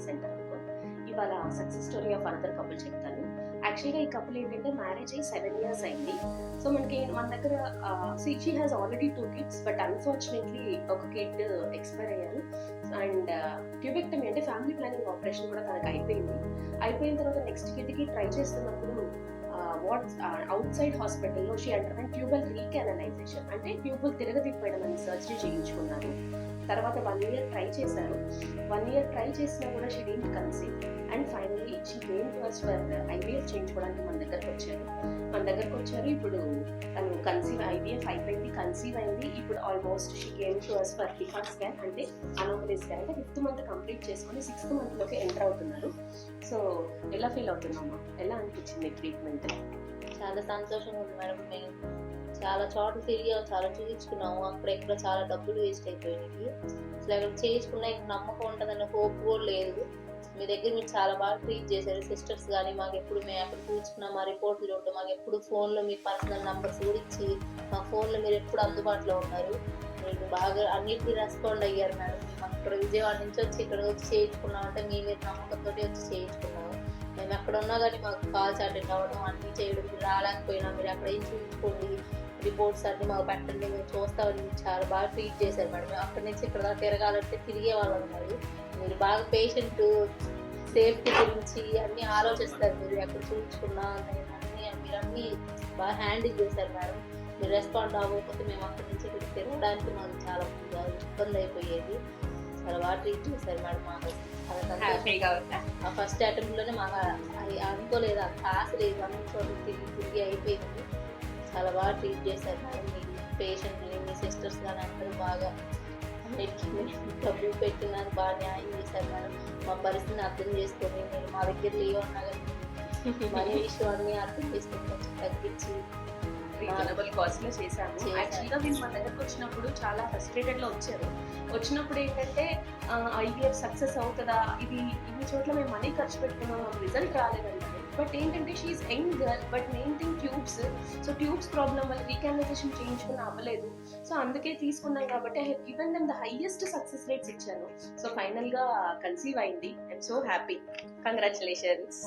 Centre అనుకో. ఇవాళ success story of another couple చెప్తాను. యాక్చువల్గా ఈ కపుల్ ఏంటంటే మ్యారేజ్ అయ్యి 7 years అయింది. సో మన దగ్గర she has already 2 kids, but unfortunately ఒక కిడ్ ఎక్స్పైర్ అయ్యారు. అండ్ ట్యూబెక్టమీ అంటే ఫ్యామిలీ ప్లానింగ్ ఆపరేషన్ కూడా తనకు అయిపోయిన తర్వాత నెక్స్ట్ కిడ్కి ట్రై చేస్తున్నప్పుడు అవుట్ సైడ్ హాస్పిటల్లో షీ అండర్వెంట్ ట్యూబల్ రీకానలైజేషన్, అంటే ట్యూబుల్ తిరగతిప్పడం అని సర్జరీ చేయించుకున్నారు. తర్వాత 1 year ట్రై చేశారు. 1 year ట్రై చేసినా కూడా she didn't conceive. And finally she came to us for IVF చేయించుకోవడానికి మన దగ్గరకు వచ్చారు. ఇప్పుడు తను IVF అయిపోయింది, కన్సీవ్ అయింది. ఇప్పుడు almost she came to us for pika scan, అంటే అనోమలీ స్కాన్. అంటే 5th month కంప్లీట్ చేసుకొని 6th monthలోకి ఎంటర్ అవుతున్నారు. సో ఎలా ఫీల్ అవుతున్నామా? ఎలా అనిపించింది ట్రీట్మెంట్? చాలా సంతోషంగా ఉంది మేడం. మేము చాలా చోట్ల తిరిగాము, చాలా చూపించుకున్నాము. అక్కడెక్కడ చాలా డబ్బులు వేస్ట్ అయిపోయినాయి. అసలు అక్కడ చేయించుకున్నా ఇంక నమ్మకం ఉంటుందన్న హోప్ కూడా లేదు. మీ దగ్గర మీరు చాలా బాగా ట్రీట్ చేశారు. సిస్టర్స్ కానీ మాకు ఎప్పుడు మేము అక్కడ చూపించుకున్నాం, మా రిపోర్ట్లు చూడటం, మాకు ఎప్పుడు ఫోన్లో మీ పర్సనల్ నెంబర్స్ కూడా ఇచ్చి మా ఫోన్లో మీరు ఎప్పుడు అందుబాటులో ఉన్నారు. మీరు బాగా అన్నిటికీ రెస్పాండ్ అయ్యారు మేడం. మేము అక్కడ విజయవాడ నుంచి వచ్చి ఇక్కడ వచ్చి చేయించుకున్నామంటే మీ మీద నమ్మకంతో వచ్చి చేయించుకున్నాము. మేము ఎక్కడ ఉన్నా కానీ మాకు కాల్స్ అటెండ్ అవ్వడం, అన్నీ చేయడం, మీరు రాలేకపోయినా మీరు అక్కడ ఏం చూపించుకోండి, రిపోర్ట్స్ అన్నీ మాకు పెట్టండి, మేము చూస్తామని చాలా బాగా ట్రీట్ చేశారు మేడం. మేము అక్కడి నుంచి ఇక్కడ దాకా తిరగాలంటే తిరిగే వాళ్ళు ఉన్నారు. మీరు బాగా పేషెంట్ సేఫ్టీ గురించి అన్నీ ఆలోచిస్తారు. మీరు ఎక్కడ చూపించుకున్నా మీరు అన్నీ బాగా హ్యాండిల్ చేశారు మేడం. మీరు రెస్పాండ్ అవ్వకపోతే మేము అక్కడి నుంచి ఇక్కడ తిరగడానికి మాకు చాలా ఇబ్బంది అయిపోయేది. చాలా బాగా ట్రీట్ చేశారు మేడం. మాకు ఆ ఫస్ట్ అటెంప్ట్లోనే మాకు అనుకోలేదు, అంత ఆశ లేదు, అన్ని చోట్ల తిరిగి అయిపోయింది. చాలా బాగా ట్రీట్ చేశారు మేడం. మీ పేషెంట్ని, మీ సిస్టర్స్ కానీ అందరూ బాగా అన్నిటికీ డబ్బులు పెట్టినారు, బాగా న్యాయం చేశారు మేడం. మా పరిస్థితిని అర్థం చేసుకొని మీరు మా దగ్గర లేవన్నా కానీ మనీ విషయాన్ని అర్థం చేసుకొని కొంచెం తగ్గించి రీజనబుల్ కాస్ట్ లో చేశాము. యాక్చువల్గా వీళ్ళు మన దగ్గరకు వచ్చినప్పుడు చాలా ఫ్రస్ట్రేటెడ్ లో వచ్చినప్పుడు ఏంటంటే IVF సక్సెస్ అవుతుందా, ఇన్ని చోట్ల మేము మనీ ఖర్చు పెట్టుకున్నాం, రిజల్ట్ రాలేదంటే. బట్ ఏంటంటే she's young girl, but main thing tubes problem వల్ల రీకానలైజేషన్ చేయించుకున్న అవ్వలేదు. సో అందుకే తీసుకున్నాం కాబట్టి I have given them the highest success rates ఇచ్చాను. సో ఫైనల్ గా కన్సీవ్ అయింది. I'm so happy. కంగ్రాచులేషన్స్.